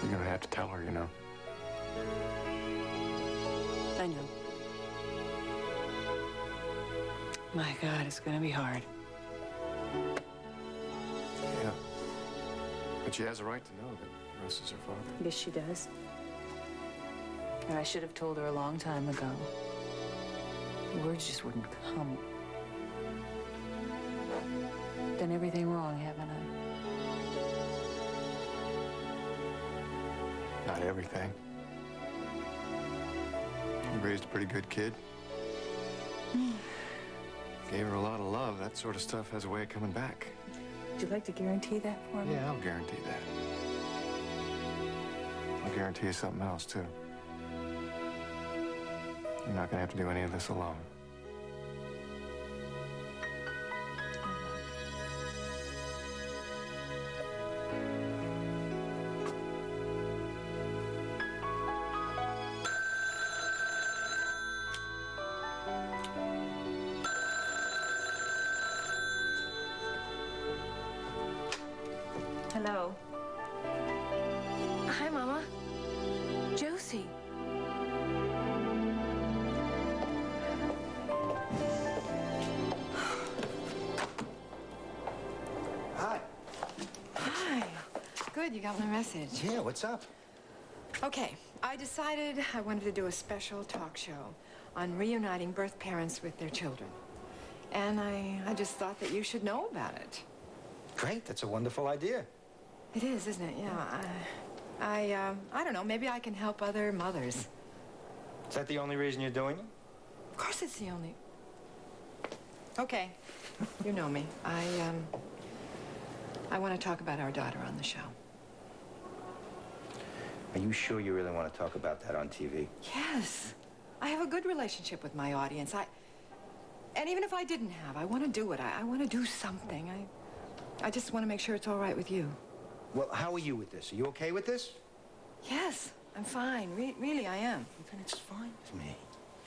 You're gonna have to tell her, you know. I know. My God, it's gonna be hard. Yeah. But she has a right to know that Russ is her father. Yes, she does. And I should have told her a long time ago. The words just wouldn't come. Done everything wrong, haven't I? Not everything. You raised a pretty good kid. Gave her a lot of love. That sort of stuff has a way of coming back. Would you like to guarantee that for me? Yeah, I'll guarantee that. I'll guarantee you something else, too. You're not gonna have to do any of this alone. Hello. Hi, Mama. Josie. Hi. Hi. Good, you got my message. Yeah, what's up? Okay, I decided I wanted to do a special talk show on reuniting birth parents with their children. And I just thought that you should know about it. Great, that's a wonderful idea. It is, isn't it? Yeah. I don't know, maybe I can help other mothers. Is that the only reason you're doing it? Of course it's the only... Okay, you know me. I want to talk about our daughter on the show. Are you sure you really want to talk about that on TV? Yes. I have a good relationship with my audience. And even if I didn't have, I want to do it. I want to do something. I just want to make sure it's all right with you. Well, how are you with this? Are you okay with this? Yes, I'm fine. Really, I am. Then it's fine with me.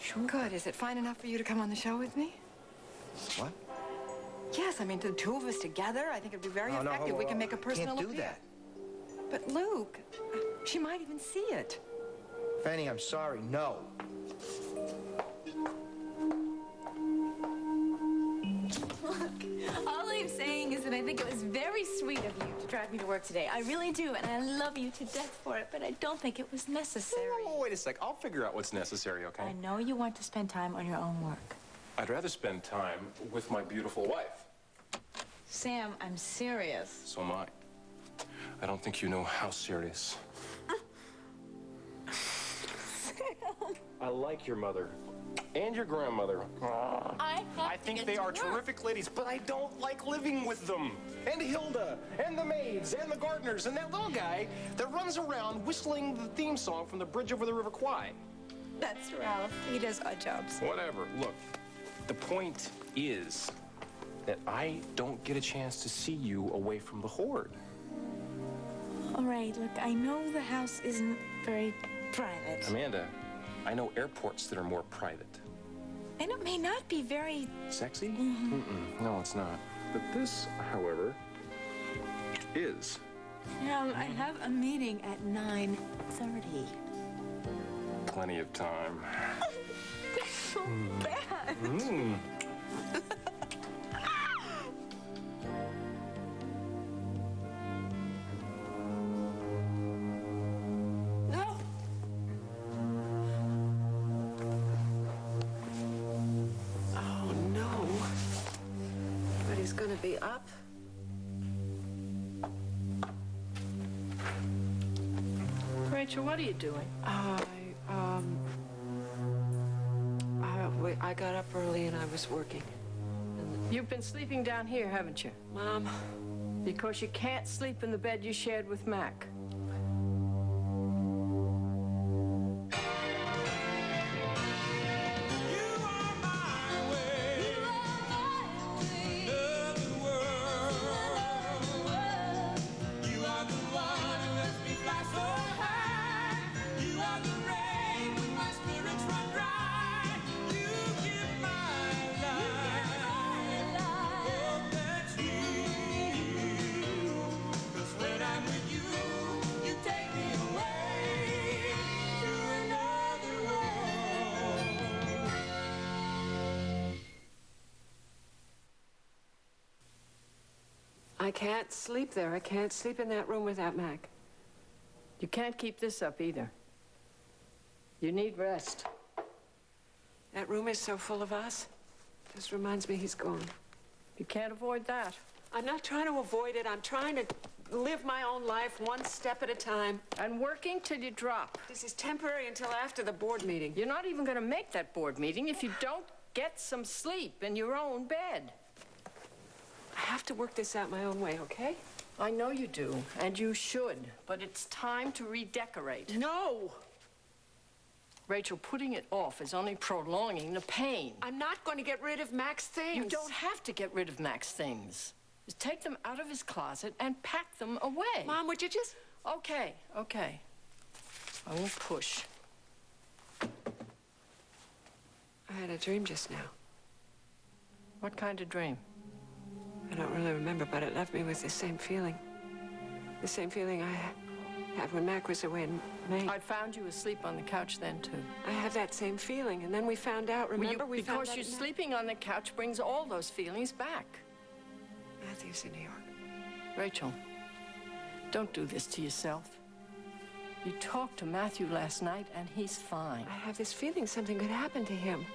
Sure. Good. Is it fine enough for you to come on the show with me? What? Yes, I mean, the two of us together, I think it'd be very effective. We can make a personal Can't do appeal. that. But Luke, she might even see it. Fanny, I'm sorry, no. All I'm saying is that I think it was very sweet of you to drive me to work today. I really do, and I love you to death for it, but I don't think it was necessary. Oh, wait a sec. I'll figure out what's necessary, okay? I know you want to spend time on your own work. I'd rather spend time with my beautiful wife. Sam, I'm serious. So am I. I don't think you know how serious. Sam. I like your mother and your grandmother. I think they are terrific ladies, but I don't like living with them. And Hilda, and the maids, and the gardeners, and that little guy that runs around whistling the theme song from the Bridge Over the River Kwai. That's Ralph. He does odd jobs. Whatever. Look, the point is that I don't get a chance to see you away from the horde. All right, look, I know the house isn't very private. Amanda, I know airports that are more private. And it may not be very... Sexy? No, it's not. But this, however, is. I have a meeting at 9:30. Plenty of time. So bad. No. Oh, no. But he's gonna be up. Rachel, what are you doing? I got up early and I was working. You've been sleeping down here, haven't you? Mom, Because you can't sleep in the bed you shared with Mac. When I'm with you can't sleep there. I can't sleep in that room without Mac. You can't keep this up either. You need rest. That room is so full of us. Just reminds me he's gone. You can't avoid that. I'm not trying to avoid it. I'm trying to live my own life one step at a time. And working till you drop. This is temporary until after the board meeting. You're not even going to make that board meeting if you don't get some sleep in your own bed. I have to work this out my own way, okay? I know you do, and you should, but it's time to redecorate. No! Rachel, putting it off is only prolonging the pain. I'm not going to get rid of Mac's things. You don't have to get rid of Mac's things. Just take them out of his closet and pack them away. Mom, would you just... Okay. I won't push. I had a dream just now. What kind of dream? I don't really remember, but it left me with the same feeling. The same feeling I had when Mac was away in Maine. I found you asleep on the couch then, too. I had that same feeling, and then we found out, remember? We found because out you're at night. sleeping on the couch brings all those feelings back. Matthew's in New York. Rachel, don't do this to yourself. You talked to Matthew last night, and he's fine. I have this feeling something could happen to him.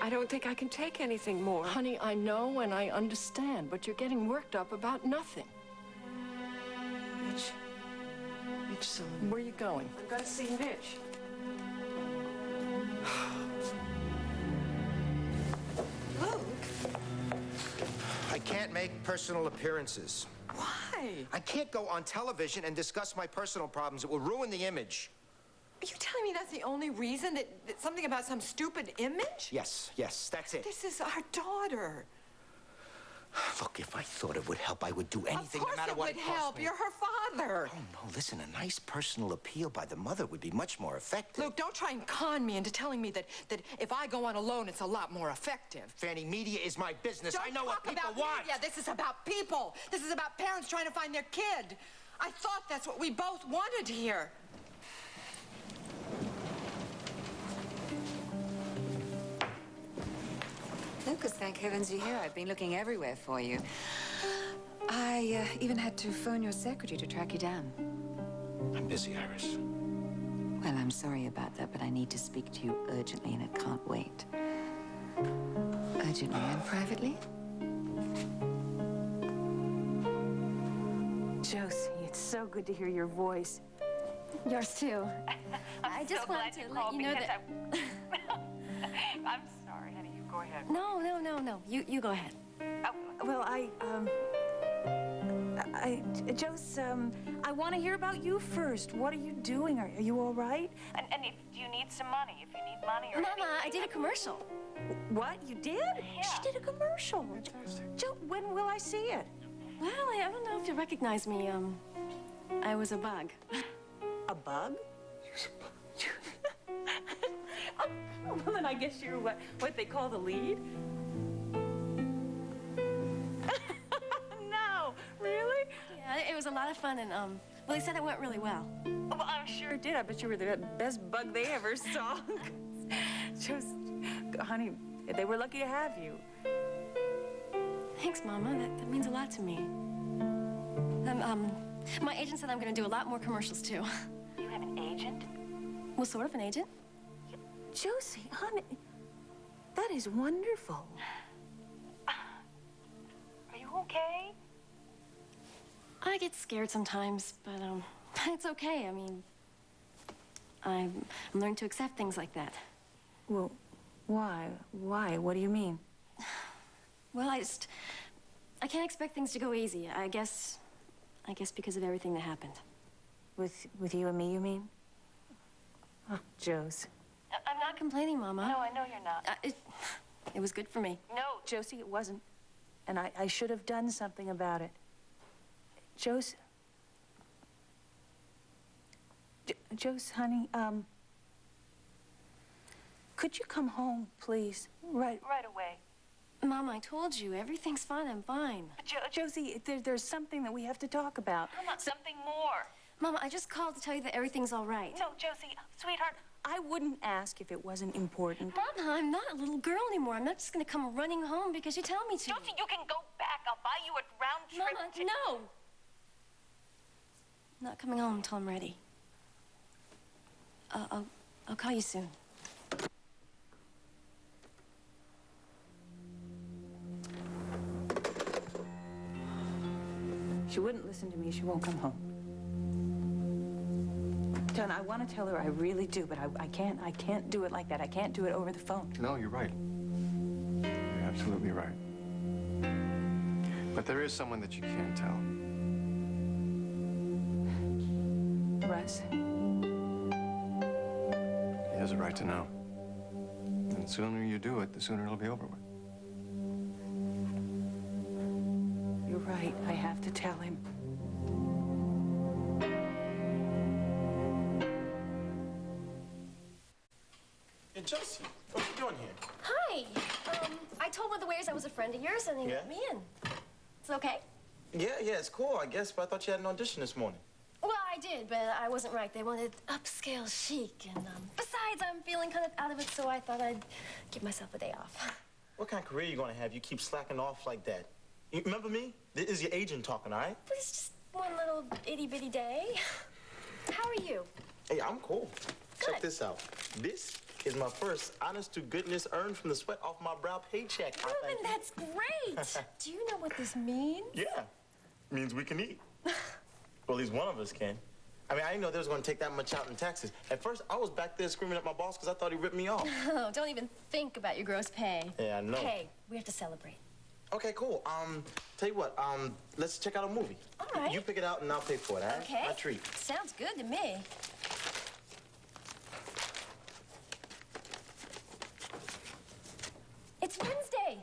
I don't think I can take anything more. Honey, I know and I understand, but you're getting worked up about nothing. Mitch, Where are you going? I'm going to see Mitch. I can't make personal appearances. Why? I can't go on television and discuss my personal problems. It will ruin the image. Are you telling me that's the only reason? That something about some stupid image? Yes, that's it. This is our daughter. Look, if I thought it would help, I would do anything, no matter what Of it course it would cost help. me. You're her father. Oh, no, listen, a nice personal appeal by the mother would be much more effective. Luke, don't try and con me into telling me that if I go on alone, it's a lot more effective. Fanny, media is my business. Don't I know what talk people about want. media. This is about people. This is about parents trying to find their kid. I thought that's what we both wanted here. Lucas, thank heavens you're here. I've been looking everywhere for you. I even had to phone your secretary to track you down. I'm busy, Iris. Well, I'm sorry about that, but I need to speak to you urgently, and it can't wait. Urgently and privately? Josie, it's so good to hear your voice. Yours too. I just wanted to let you know that. I'm sorry, honey. You go ahead. No. You go ahead. Well, Jose, I want to hear about you first. What are you doing? Are you all right? And if you need some money, if you need money or Mama, I did a commercial. What? You did? Yeah. She did a commercial. Joe, when will I see it? Well, I don't know if you recognize me. I was a bug. A bug? Well, then I guess you're what they call the lead? No, really? Yeah, it was a lot of fun, and well, they said it went really well. Well, I'm sure it did. I bet you were the best bug they ever saw. Just, honey, they were lucky to have you. Thanks, Mama. That means a lot to me. My agent said I'm going to do a lot more commercials too. You have an agent? Well, sort of an agent. Josie, honey, that is wonderful. Are you okay? I get scared sometimes, but it's okay. I mean, I'm learning to accept things like that. Well, why? Why? What do you mean? Well, I can't expect things to go easy. I guess because of everything that happened. With you and me, you mean? Oh, Jose. I'm not complaining, Mama. No, I know you're not. It was good for me. No, Josie, it wasn't. And I should have done something about it. Jose, honey, could you come home, please? Right away. Mama, I told you, everything's fine. I'm fine. Josie, there's something that we have to talk about. Come on, something more. Mama, I just called to tell you that everything's all right. No, Josie, sweetheart, I wouldn't ask if it wasn't important. Mama, I'm not a little girl anymore. I'm not just gonna come running home because you tell me to. Josie, you can go back. I'll buy you a round trip Mama, ticket. no! I'm not coming home until I'm ready. I'll call you soon. She wouldn't listen to me. She won't come home. John, I want to tell her I really do, but I can't do it like that. I can't do it over the phone. No, you're right. You're absolutely right. But there is someone that you can tell. Russ, He has a right to know. And the sooner you do it, the sooner it'll be over with. you're right. I have to tell him. Hey, Josie, what you doing here? Hi! I told one of the waiters I was a friend of yours and they let me in. It's okay? Yeah, it's cool, I guess, but I thought you had an audition this morning. Well, I did, but I wasn't right. They wanted upscale chic, and besides, I'm feeling kind of out of it, so I thought I'd give myself a day off. What kind of career you gonna have? You keep slacking off like that. You remember me? This is your agent talking, all right? But it's just one little itty-bitty day. How are you? Hey, I'm cool. Good. Check this out. This is my first honest-to-goodness earned from the sweat off my brow paycheck. Ruben, that's great! Do you know what this means? Yeah, means we can eat. Well, at least one of us can. I mean, I didn't know they was gonna take that much out in taxes. At first, I was back there screaming at my boss because I thought he ripped me off. Oh, don't even think about your gross pay. Yeah, I know. Okay, we have to celebrate. Okay, cool. Tell you what, let's check out a movie. All right. You pick it out and I'll pay for it, all right? Okay. My treat. Sounds good to me. It's Wednesday.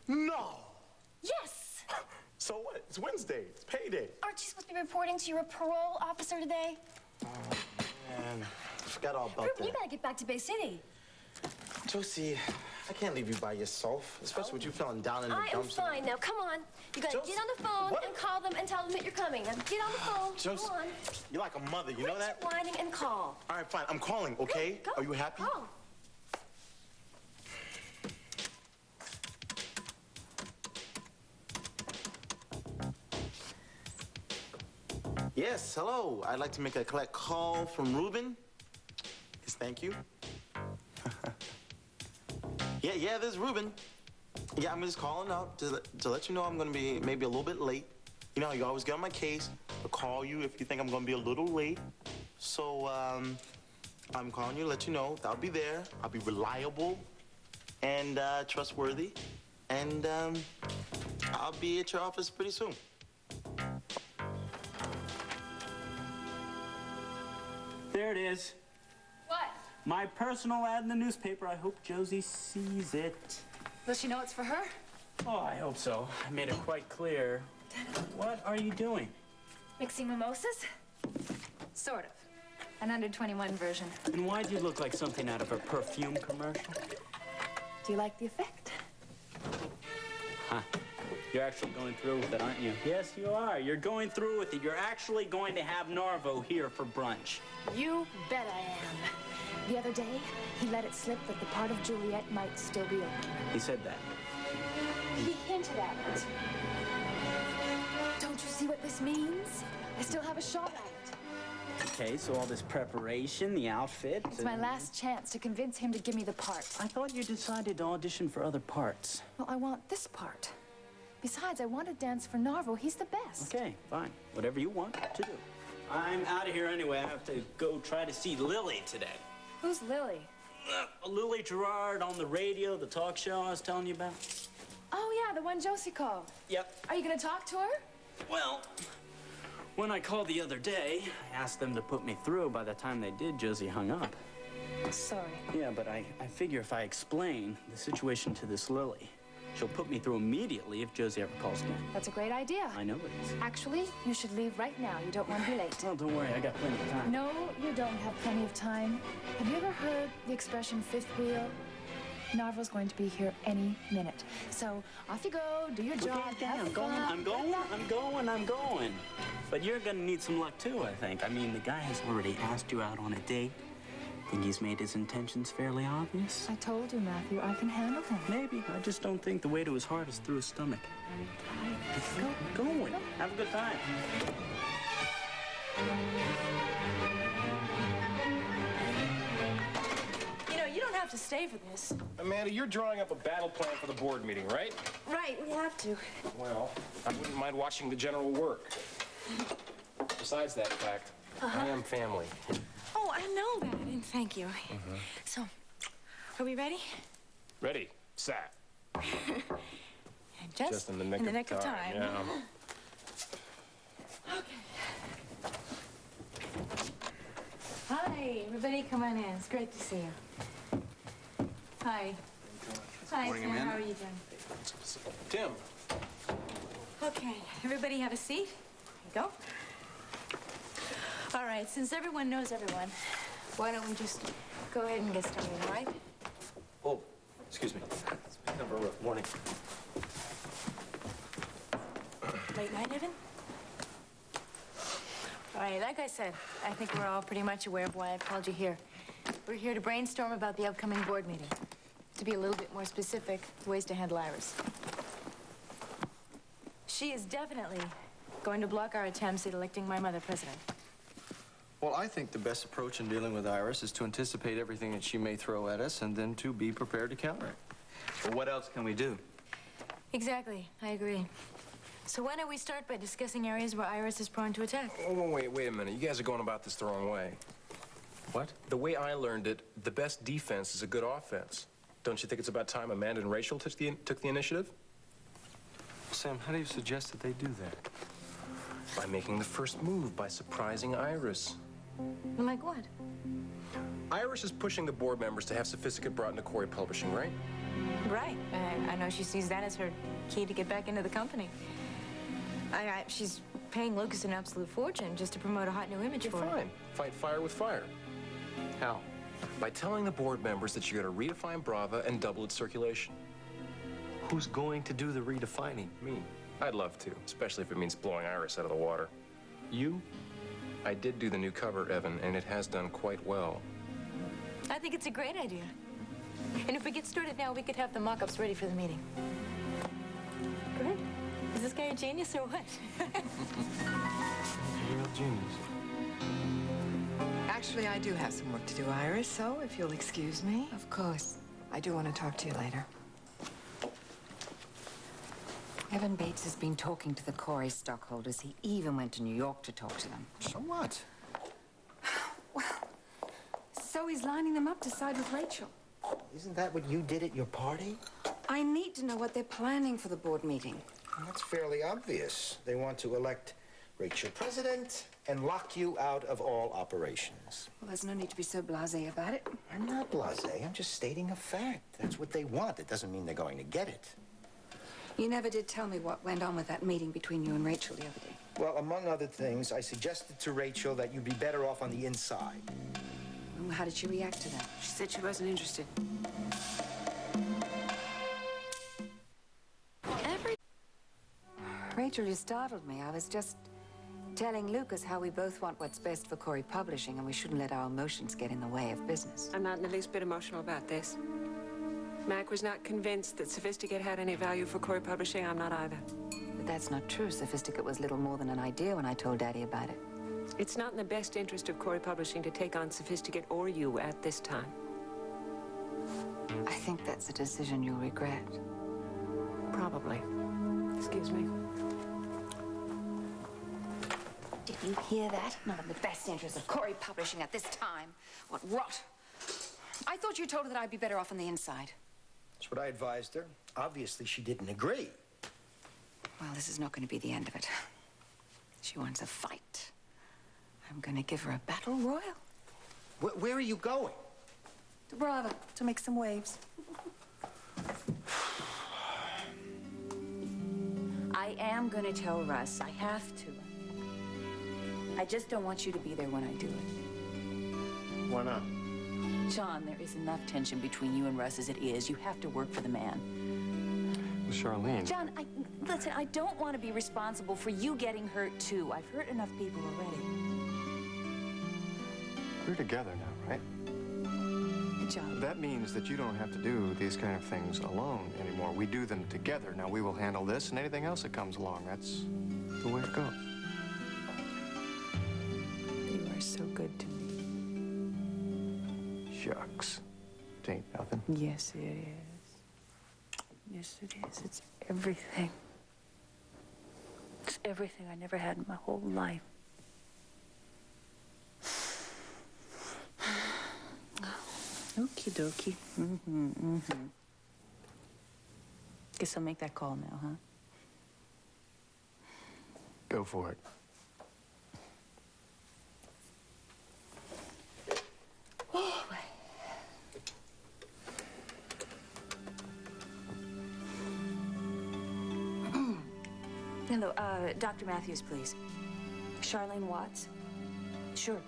No! Yes! So what? It's Wednesday. It's payday. Aren't you supposed to be reporting to your parole officer today? Man, I forgot all about Ruben, you that. gotta get back to Bay City. Josie, I can't leave you by yourself, especially with you feeling down in the I am dumpster. fine now. Come on. You gotta Josie, get on the phone what? and call them and tell them that you're coming. Now get on the phone. Josie, Go on. you're like a mother, you know Quit that? whining and call. All right, fine. I'm calling, okay? Go. Are you happy? Call. Yes, hello. I'd like to make a collect call from Ruben. Yes, thank you. yeah, this is Ruben. Yeah, I'm just calling up to let you know I'm gonna be maybe a little bit late. You know how you always get on my case. I'll call you if you think I'm gonna be a little late. So, I'm calling you to let you know that I'll be there. I'll be reliable and trustworthy. And I'll be at your office pretty soon. There it is. What? My personal ad in the newspaper. I hope Josie sees it. Does she know it's for her? Oh, I hope so. I made it quite clear. What are you doing? Mixing mimosas? Sort of. An under 21 version. And why'd you look like something out of a perfume commercial? Do you like the effect? Huh. You're actually going through with it, aren't you? Yes, you are. You're going through with it. You're actually going to have Narvo here for brunch. You bet I am. The other day, he let it slip that the part of Juliet might still be open. He said that. He hinted at it. Don't you see what this means? I still have a shot at it. Okay, so all this preparation, the outfit. It's my last chance to convince him to give me the part. I thought you decided to audition for other parts. Well, I want this part. Besides, I want to dance for Narvo. He's the best. Okay, fine. Whatever you want to do. I'm out of here anyway. I have to go try to see Lily today. Who's Lily? Lily Gerard on the radio, the talk show I was telling you about. Oh, yeah, the one Josie called. Yep. Are you going to talk to her? Well, when I called the other day, I asked them to put me through. By the time they did, Josie hung up. Sorry. Yeah, but I figure if I explain the situation to this Lily, she'll put me through immediately if Josie ever calls again. That's a great idea. I know it is. Actually, you should leave right now. You don't want to be late. Well, don't worry. I got plenty of time. No, you don't have plenty of time. Have you ever heard the expression fifth wheel? Narvel's going to be here any minute. So off you go, do your job. Okay, I'm going. But you're gonna need some luck too, I think. I mean, the guy has already asked you out on a date. Think he's made his intentions fairly obvious? I told you, Matthew, I can handle him. Maybe. I just don't think the way to his heart is through his stomach. Go. Have a good time. You know, you don't have to stay for this. Amanda, you're drawing up a battle plan for the board meeting, right? Right, we have to. Well, I wouldn't mind watching the general work. Besides that fact, I am family. Oh, I know that, and thank you. So, are we ready? Ready, set. Just in the nick of time. Yeah. Hi, everybody, come on in. It's great to see you. Hi. Hi, Morning, Sam. Amanda. How are you doing? Tim. Okay, everybody have a seat. Here you go. All right, since everyone knows everyone, why don't we just go ahead and get started, all right? Oh, excuse me. Morning. Late night, Evan? All right, like I said, I think we're all pretty much aware of why I've called you here. We're here to brainstorm about the upcoming board meeting. To be a little bit more specific, ways to handle Iris. She is definitely going to block our attempts at electing my mother president. Well, I think the best approach in dealing with Iris is to anticipate everything that she may throw at us and then to be prepared to counter it. But what else can we do? Exactly, I agree. So why don't we start by discussing areas where Iris is prone to attack? Oh, wait a minute. You guys are going about this the wrong way. What? The way I learned it, the best defense is a good offense. Don't you think it's about time Amanda and Rachel took the initiative? Sam, how do you suggest that they do that? By making the first move, by surprising Iris. Like what? Iris is pushing the board members to have Sophisticate brought into Corey Publishing, right? Right. I know she sees that as her key to get back into the company. She's paying Lucas an absolute fortune just to promote a hot new image for her. Fine. Fight fire with fire. How? By telling the board members that you're going to redefine Brava and double its circulation. Who's going to do the redefining? Me. I'd love to, especially if it means blowing Iris out of the water. You? I did do the new cover, Evan, and it has done quite well. I think it's a great idea. And if we get started now, we could have the mock-ups ready for the meeting. Go ahead. Is this guy a genius or what? Real genius. Actually, I do have some work to do, Iris, so if you'll excuse me. Of course. I do want to talk to you later. Evan Bates has been talking to the Corey stockholders. He even went to New York to talk to them. So what? Well, so he's lining them up to side with Rachel. Isn't that what you did at your party? I need to know what they're planning for the board meeting. Well, that's fairly obvious. They want to elect Rachel president and lock you out of all operations. Well, there's no need to be so blasé about it. I'm not blasé. I'm just stating a fact. That's what they want. It doesn't mean they're going to get it. You never did tell me what went on with that meeting between you and Rachel the other day. Well, among other things, I suggested to Rachel that you'd be better off on the inside. Well, how did she react to that? She said she wasn't interested. Rachel, you startled me. I was just telling Lucas how we both want what's best for Corey Publishing, and we shouldn't let our emotions get in the way of business. I'm not in the least bit emotional about this. Mac was not convinced that Sophisticate had any value for Corey Publishing. I'm not either. But that's not true. Sophisticate was little more than an idea when I told Daddy about it. It's not in the best interest of Corey Publishing to take on Sophisticate or you at this time. I think that's a decision you'll regret. Probably. Excuse me. Did you hear that? Not in the best interest of Corey Publishing at this time. What rot. I thought you told her that I'd be better off on the inside. That's what I advised her. Obviously, she didn't agree. Well, this is not going to be the end of it. She wants a fight. I'm going to give her a battle royal. Where are you going? To Brava, to make some waves. I am going to tell Russ. I have to. I just don't want you to be there when I do it. Why not? John, there is enough tension between you and Russ as it is. You have to work for the man. Well, Charlene. John, listen, I don't want to be responsible for you getting hurt, too. I've hurt enough people already. We're together now, right? John. That means that you don't have to do these kind of things alone anymore. We do them together. Now, we will handle this and anything else that comes along. That's the way it goes. You are so good to me. Shucks. It ain't nothing. Yes, it is. Yes, it is. It's everything. It's everything I never had in my whole life. Okie dokie. Guess I'll make that call now, huh? Go for it. Hello, Dr. Matthews, please. Charlene Watts? Sure.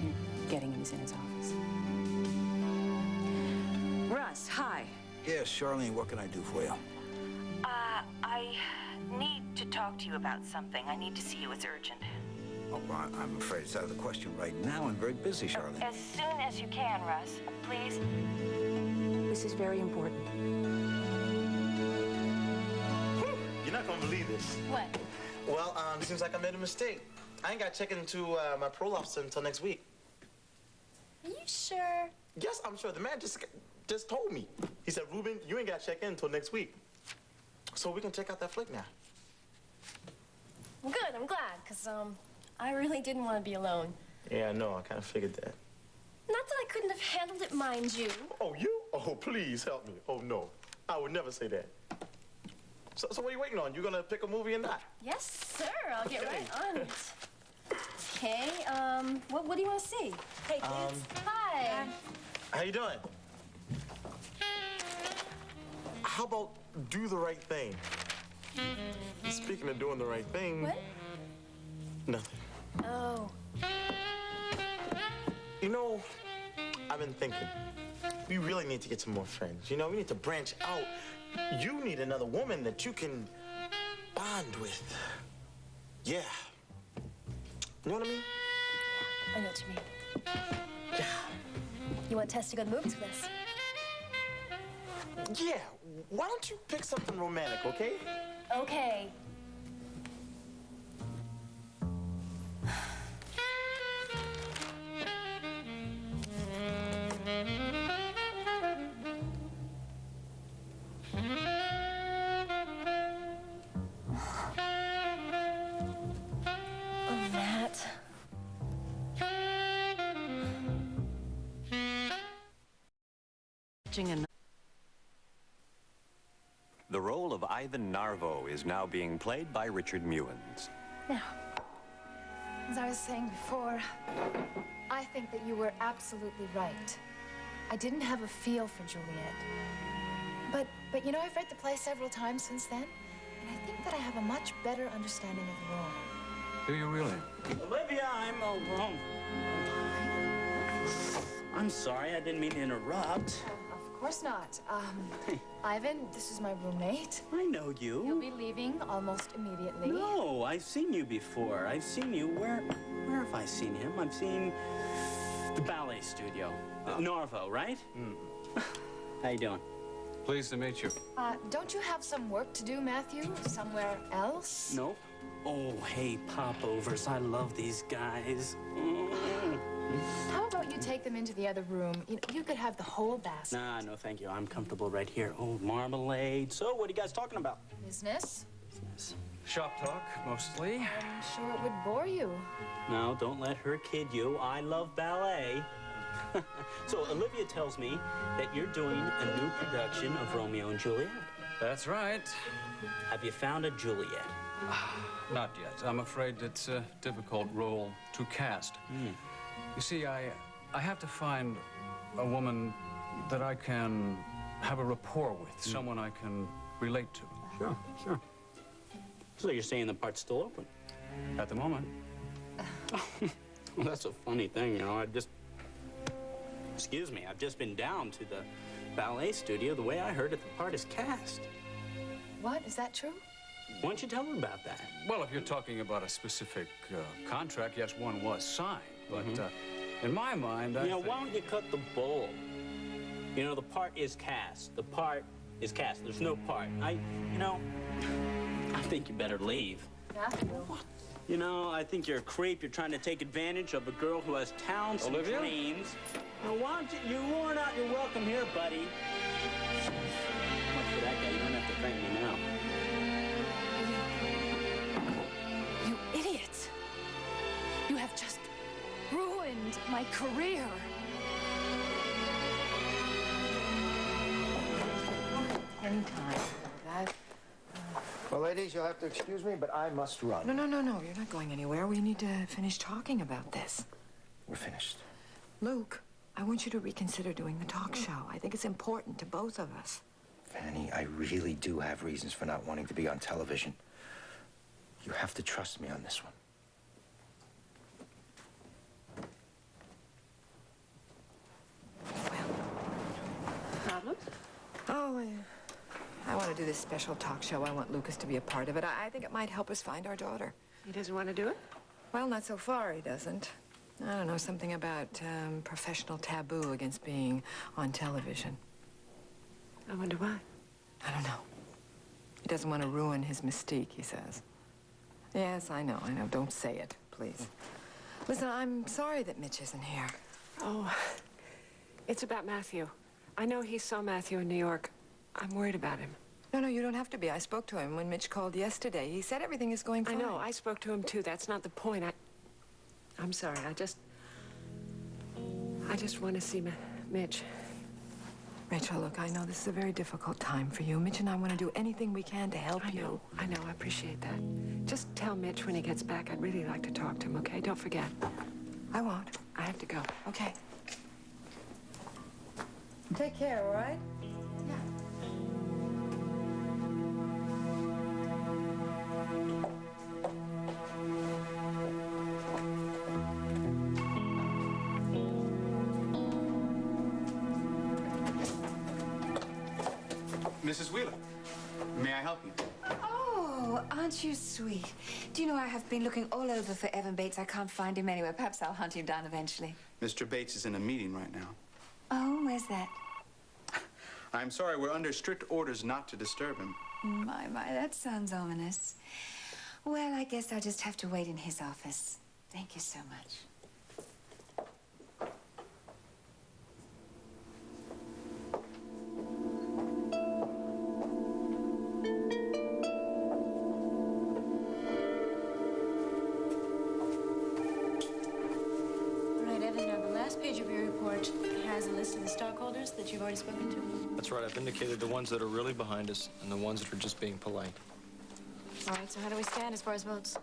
You're getting him. He's in his office. Russ, hi. Yes, Charlene, what can I do for you? I need to talk to you about something. I need to see you. It's urgent. Oh, well, I'm afraid it's out of the question right now. I'm very busy, Charlene. As soon as you can, Russ. Please. This is very important. You're not gonna believe this. What? Well, it seems like I made a mistake. I ain't got to check into my parole officer until next week. Are you sure? Yes, I'm sure. The man just told me. He said, Ruben, you ain't got to check in until next week. So we can check out that flick now. Well, good. I'm glad, because, I really didn't want to be alone. Yeah, I know. I kind of figured that. Not that I couldn't have handled it, mind you. Oh, you? Oh, please help me. Oh, no. I would never say that. So what are you waiting on? You gonna pick a movie or not? Yes, sir. I'll get right on it. Okay, what do you want to see? Hey, kids. Hi. How you doing? How about Do the Right Thing? Speaking of doing the right thing... What? Nothing. Oh. You know, I've been thinking, we really need to get some more friends. You know, we need to branch out. You need another woman that you can bond with. Yeah. You know what I mean? I know what you mean. Yeah. You want Tess to go to the movies with us? Yeah. Why don't you pick something romantic, okay? Okay. The role of Ivan Narvo is now being played by Richard Mewins. Now, as I was saying before, I think that you were absolutely right. I didn't have a feel for Juliet. But you know, I've read the play several times since then, and I think that I have a much better understanding of the role. Do you really? Olivia, I'm sorry, I didn't mean to interrupt. Of course not. Ivan, this is my roommate. I know you. He'll be leaving almost immediately. No, I've seen you before. I've seen you. Where have I seen him? I've seen the ballet studio. Narvo, right? How you doing? Pleased to meet you. Don't you have some work to do, Matthew? Somewhere else? Nope. Oh, hey, popovers. I love these guys. How about you take them into the other room? You know, you could have the whole basket. Nah, no, thank you. I'm comfortable right here. Oh, marmalade. So, what are you guys talking about? Business? Business. Shop talk, mostly. I'm sure it would bore you. No, don't let her kid you. I love ballet. So, Olivia tells me that you're doing a new production of Romeo and Juliet. That's right. Have you found a Juliet? Not yet. I'm afraid it's a difficult role to cast. You see, I have to find a woman that I can have a rapport with, someone I can relate to. Sure, sure. So you're saying the part's still open? At the moment. Well, that's a funny thing, you know. Excuse me, I've just been down to the ballet studio. The way I heard it, the part is cast. What? Is that true? Why don't you tell her about that? Well, if you're talking about a specific contract, yes, one was signed. But in my mind, I think... why don't you cut the bull? You know, the part is cast. The part is cast. There's no part. I think you better leave. Matthew? You know, I think you're a creep. You're trying to take advantage of a girl who has talents and Olivia? dreams. Now, why don't you worn out your welcome here, buddy. Much for that guy. You don't have to thank me now. You idiots! You have just ruined my career. Any time for that. Well, ladies, you'll have to excuse me, but I must run. No. You're not going anywhere. We need to finish talking about this. We're finished. Luke, I want you to reconsider doing the talk show. I think it's important to both of us. Fanny, I really do have reasons for not wanting to be on television. You have to trust me on this one. Problems? Oh, I want to do this special talk show. I want Lucas to be a part of it. I think it might help us find our daughter. He doesn't want to do it? Well, not so far, he doesn't. I don't know, something about professional taboo against being on television. I wonder why. I don't know. He doesn't want to ruin his mystique, he says. Yes, I know. Don't say it, please. Listen, I'm sorry that Mitch isn't here. Oh, it's about Matthew. I know he saw Matthew in New York. I'm worried about him. No, you don't have to be. I spoke to him when Mitch called yesterday. He said everything is going fine. I know. I spoke to him, too. That's not the point. I'm sorry. I just want to see Mitch. Rachel, look, I know this is a very difficult time for you. Mitch and I want to do anything we can to help you. I know. I appreciate that. Just tell Mitch when he gets back. I'd really like to talk to him, okay? Don't forget. I won't. I have to go. Okay. Take care, all right? Mrs. Wheeler, may I help you? Oh, aren't you sweet? Do you know I have been looking all over for Evan Bates. I can't find him anywhere. Perhaps I'll hunt him down eventually. Mr. Bates is in a meeting right now. Oh, where's that? I'm sorry, we're under strict orders not to disturb him. My, that sounds ominous. Well, I guess I'll just have to wait in his office. Thank you so much. Has a list of the stockholders that you've already spoken to? That's right. I've indicated the ones that are really behind us and the ones that are just being polite. All right, so how do we stand as far as votes?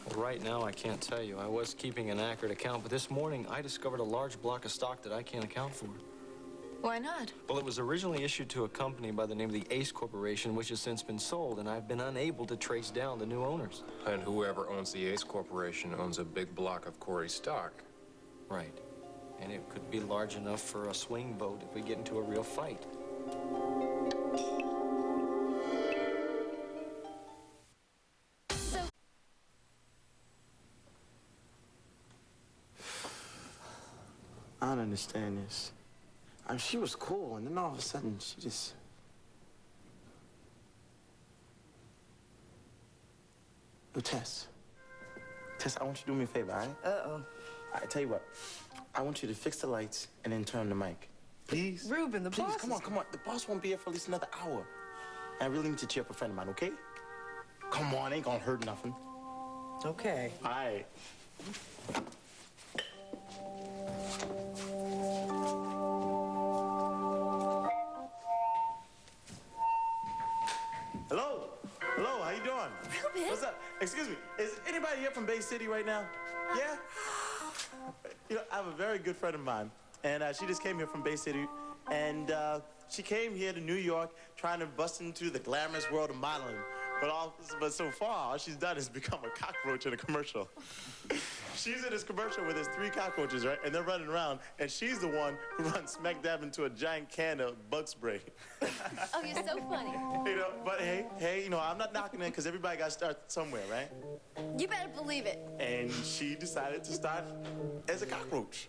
Well, right now, I can't tell you. I was keeping an accurate account, but this morning, I discovered a large block of stock that I can't account for. Why not? Well, it was originally issued to a company by the name of the Ace Corporation, which has since been sold, and I've been unable to trace down the new owners. And whoever owns the Ace Corporation owns a big block of Corey stock. Right. And it could be large enough for a swing vote if we get into a real fight. I don't understand this. She was cool, and then all of a sudden, she just... Oh, Tess. Tess, I want you to do me a favor, all right? Uh-oh. I tell you what. I want you to fix the lights and then turn the mic. Please? Ruben, the boss. Please, come on. The boss won't be here for at least another hour. And I really need to cheer up a friend of mine, okay? Come on, ain't gonna hurt nothing. Okay. All right. Hello, how you doing? Ruben? What's up? Excuse me, is anybody here from Bay City right now? Yeah? You know, I have a very good friend of mine, and she just came here from Bay City, and she came here to New York trying to bust into the glamorous world of modeling. But so far, all she's done is become a cockroach in a commercial. she's in this commercial where there's 3 cockroaches, right? And they're running around, and she's the one who runs smack dab into a giant can of bug spray. Oh, you're so funny. You know, but hey, you know, I'm not knocking it because everybody got to start somewhere, right? You better believe it. And she decided to start as a cockroach.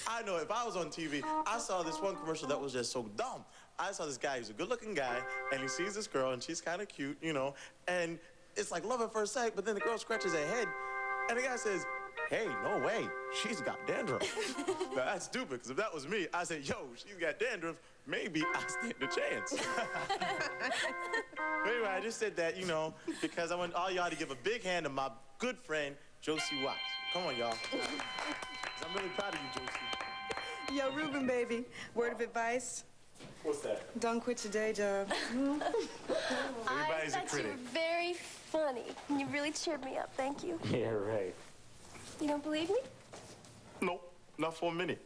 I know, if I was on TV, I saw this one commercial that was just so dumb. I saw this guy, he's a good-looking guy, and he sees this girl, and she's kind of cute, you know, and it's like love at first sight, but then the girl scratches her head, and the guy says, hey, no way, she's got dandruff. Now, that's stupid, because if that was me, I said, yo, she's got dandruff, maybe I stand a chance. Anyway, I just said that, you know, because I want all y'all to give a big hand to my good friend, Josie Watts. Come on, y'all. I'm really proud of you, Josie. Yo, Reuben, baby, word of advice? What's that? Don't quit your day job. Everybody's a I thought critic. you were very funny. You really cheered me up. Thank you. Yeah, right. You don't believe me? Nope, not for a minute.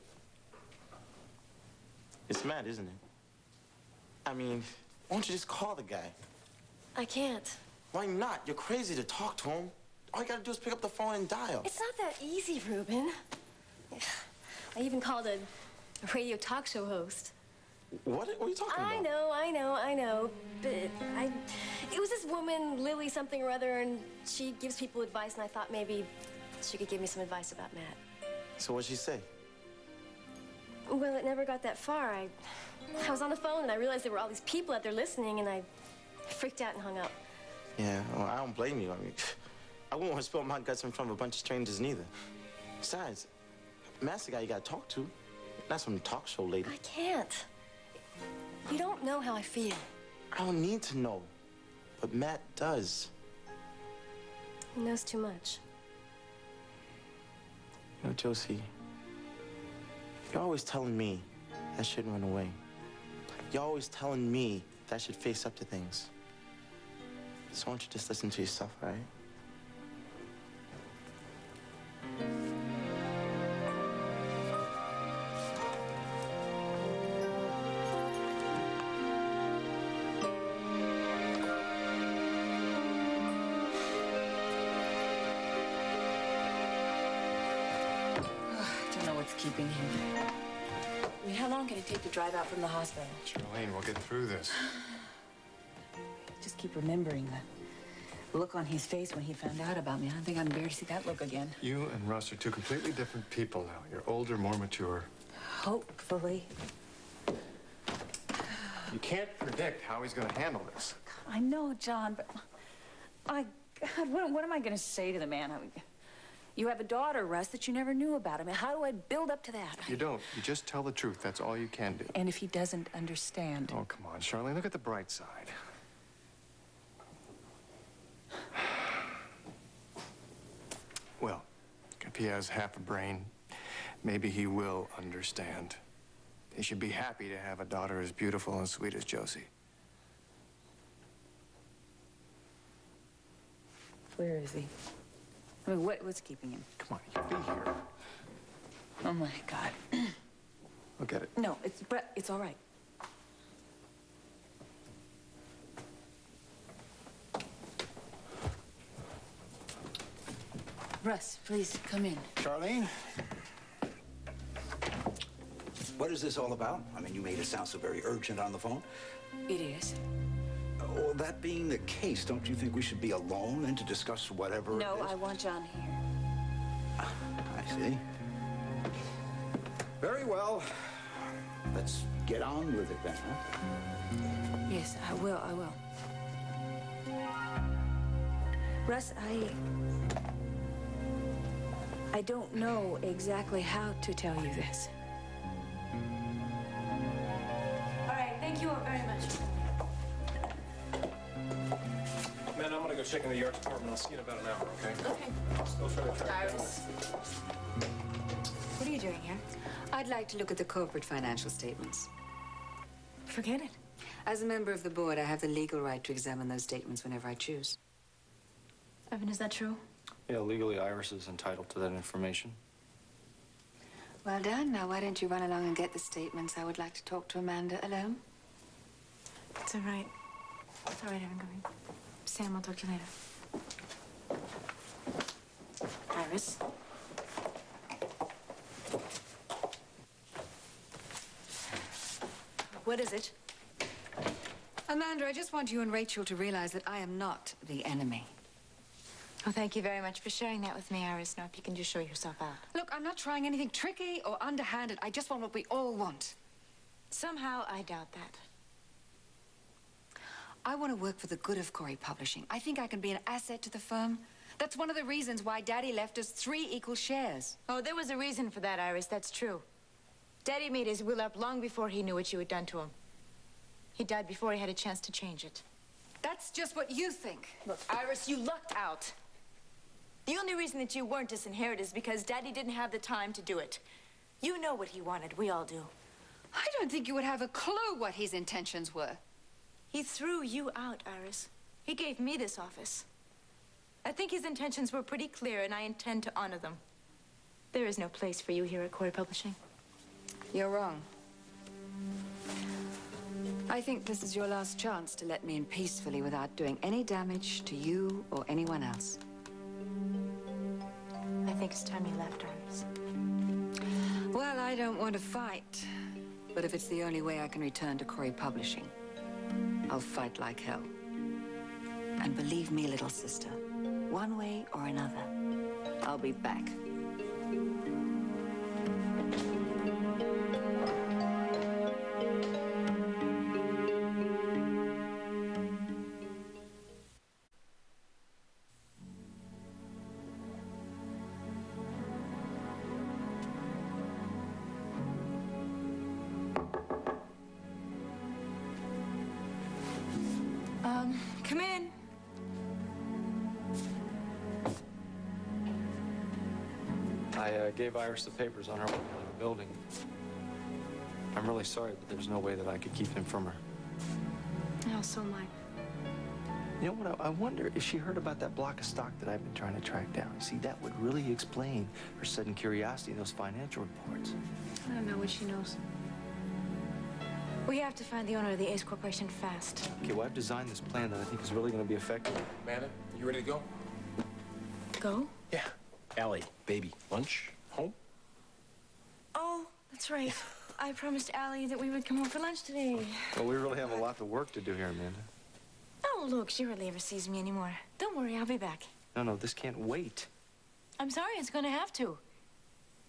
It's mad, isn't it? I mean, why don't you just call the guy? I can't. Why not? You're crazy to talk to him. All you gotta do is pick up the phone and dial. It's not that easy, Reuben. I even called a radio talk show host. What are you talking about? I know. But it was this woman, Lily something or other, and she gives people advice, and I thought maybe she could give me some advice about Matt. So what'd she say? Well, it never got that far. I was on the phone, and I realized there were all these people out there listening, and I freaked out and hung up. Yeah, well, I don't blame you. I mean, I wouldn't want to spill my guts in front of a bunch of strangers neither. Besides, Matt's the guy you gotta talk to, not some talk show lady. I can't. You don't know how I feel. I don't need to know, but Matt does. He knows too much. You know, Josie, you're always telling me I shouldn't run away. You're always telling me that I should face up to things. So why don't you just listen to yourself, all right? Don't know what's keeping him. I mean, how long can it take to drive out from the hospital? Charlene, we'll get through this. Just keep remembering the look on his face when he found out about me. I don't think I'm going to see that look again. You and Russ are two completely different people now. You're older, more mature. Hopefully. You can't predict how he's going to handle this. I know, John, but God, what am I going to say to the man? You have a daughter, Russ, that you never knew about. I mean, how do I build up to that? You don't. You just tell the truth. That's all you can do. And if he doesn't understand? Oh, come on, Charlene. Look at the bright side. Well, if he has half a brain, maybe he will understand. He should be happy to have a daughter as beautiful and sweet as Josie. Where is he? I mean, what's keeping him? Come on, you be here. Oh, my God. Look at it. No, Brett, it's all right. Russ, please, come in. Charlene? What is this all about? I mean, you made it sound so very urgent on the phone. It is. Well, that being the case, don't you think we should be alone and to discuss whatever No, it is? I want John here. I see. Very well. Let's get on with it then, huh? Yes, I will. Russ, I don't know exactly how to tell you this. All right, thank you all very much. Man, I'm gonna go check in the yard department. I'll see you in about an hour, okay? Okay. I'll still try to track down. Iris. What are you doing here? I'd like to look at the corporate financial statements. Forget it. As a member of the board, I have the legal right to examine those statements whenever I choose. Evan, is that true? Yeah, legally, Iris is entitled to that information. Well done. Now, why don't you run along and get the statements? I would like to talk to Amanda alone. It's all right. It's all right, Evan. Go ahead. Sam, I'll talk to you later. Iris? What is it? Amanda, I just want you and Rachel to realize that I am not the enemy. Well, thank you very much for sharing that with me, Iris. Now, if you can just show yourself out. Look, I'm not trying anything tricky or underhanded. I just want what we all want. Somehow, I doubt that. I want to work for the good of Corey Publishing. I think I can be an asset to the firm. That's one of the reasons why Daddy left us 3 equal shares. Oh, there was a reason for that, Iris. That's true. Daddy made his will up long before he knew what you had done to him. He died before he had a chance to change it. That's just what you think. Look, Iris, you lucked out. The only reason that you weren't disinherited is because Daddy didn't have the time to do it. You know what he wanted. We all do. I don't think you would have a clue what his intentions were. He threw you out, Iris. He gave me this office. I think his intentions were pretty clear, and I intend to honor them. There is no place for you here at Corey Publishing. You're wrong. I think this is your last chance to let me in peacefully without doing any damage to you or anyone else. I think it's time you left, Iris. Well, I don't want to fight. But if it's the only way I can return to Corey Publishing, I'll fight like hell. And believe me, little sister, one way or another, I'll be back. Come in. I gave Iris the papers on her way out of the building. I'm really sorry, but there's no way that I could keep him from her. Oh, so am I. You know what? I wonder if she heard about that block of stock that I've been trying to track down. See, that would really explain her sudden curiosity in those financial reports. I don't know what she knows. We have to find the owner of the Ace Corporation fast. Okay, well, I've designed this plan that I think is really going to be effective. Amanda, you ready to go? Go? Yeah. Allie, baby, lunch, home? Oh, that's right. I promised Allie that we would come home for lunch today. Well, we really have a lot of work to do here, Amanda. Oh, look, she hardly ever sees me anymore. Don't worry, I'll be back. No, this can't wait. I'm sorry, it's going to have to.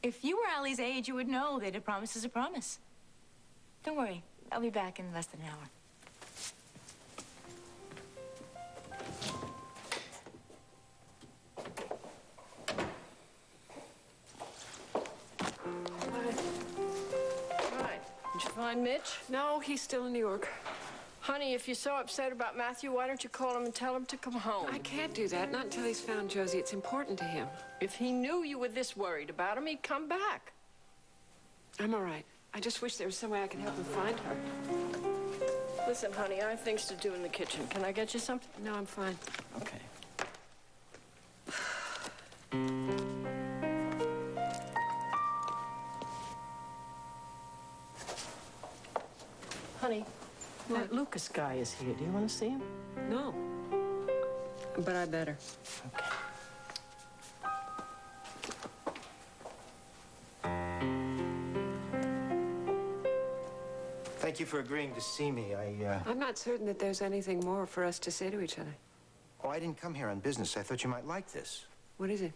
If you were Allie's age, you would know that a promise is a promise. Don't worry, I'll be back in less than an hour. Right. Did you find Mitch? No, he's still in New York. Honey, if you're so upset about Matthew, why don't you call him and tell him to come home? I can't do that, not until he's found Josie. It's important to him. If he knew you were this worried about him, he'd come back. I'm all right. I just wish there was some way I could help him find her. Listen, honey, I have things to do in the kitchen. Can I get you something? No, I'm fine. Okay. Honey, that Lucas guy is here. Do you want to see him? No. But I better. Okay. Thank you for agreeing to see me. I'm not certain that there's anything more for us to say to each other. Oh, I didn't come here on business. I thought you might like this. What is it?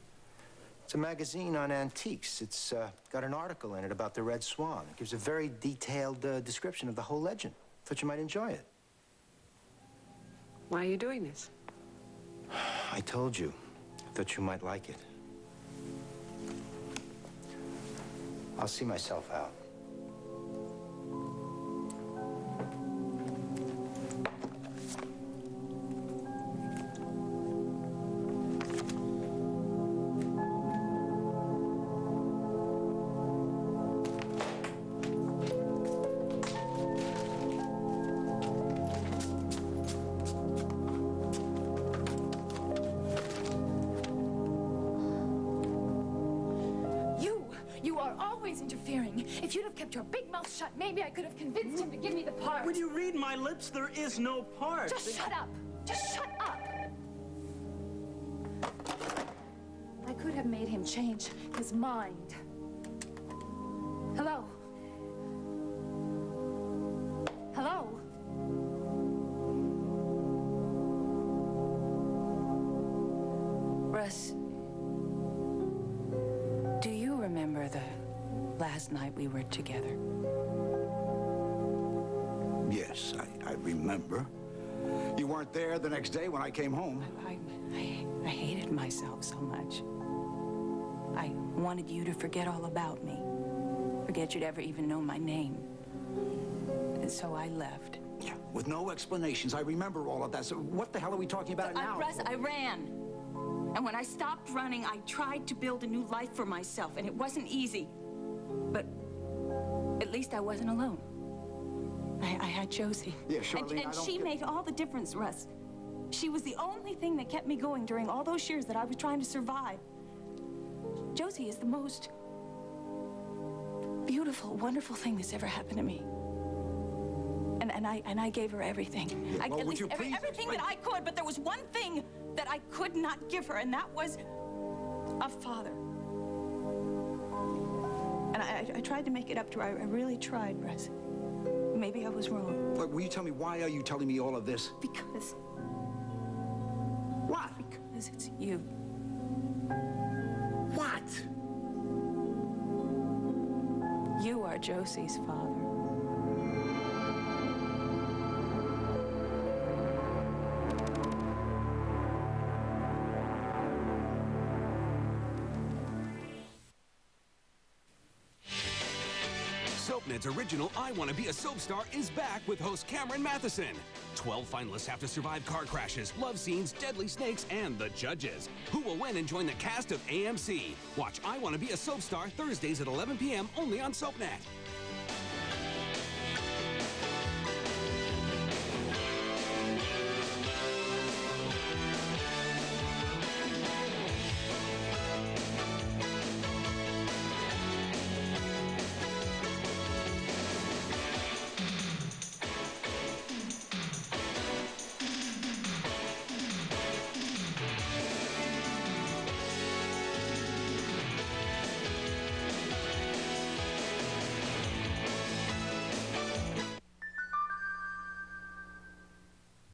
It's a magazine on antiques. It's got an article in it about the Red Swan. It gives a very detailed description of the whole legend. Thought you might enjoy it. Why are you doing this? I told you. I thought you might like it. I'll see myself out. You are always interfering. If you'd have kept your big mouth shut, maybe I could have convinced him to give me the part. When you read my lips, there is no part. Just shut up. Just shut up. I could have made him change his mind. Hello? Last night we were together. Yes, I remember. You weren't there the next day when I came home. I hated myself so much. I wanted you to forget all about me. Forget you'd ever even know my name. And so I left. Yeah, with no explanations. I remember all of that. So what the hell are we talking about now? Russ, I ran. And when I stopped running, I tried to build a new life for myself, and it wasn't easy. But at least I wasn't alone. I had Josie. Yeah, Charlene, And she made all the difference, Russ. She was the only thing that kept me going during all those years that I was trying to survive. Josie is the most beautiful, wonderful thing that's ever happened to me. And I gave her everything. Yeah, well, would you please everything that I could, but there was one thing that I could not give her, and that was a father. And I tried to make it up to her. I really tried, Russ. Maybe I was wrong. Look, will you tell me, why are you telling me all of this? Because... What? Because it's you. What? You are Josie's father. SoapNet's original I Want to Be a Soap Star is back with host Cameron Matheson. 12 finalists have to survive car crashes, love scenes, deadly snakes, and the judges. Who will win and join the cast of AMC? Watch I Want to Be a Soap Star Thursdays at 11 p.m. only on SoapNet.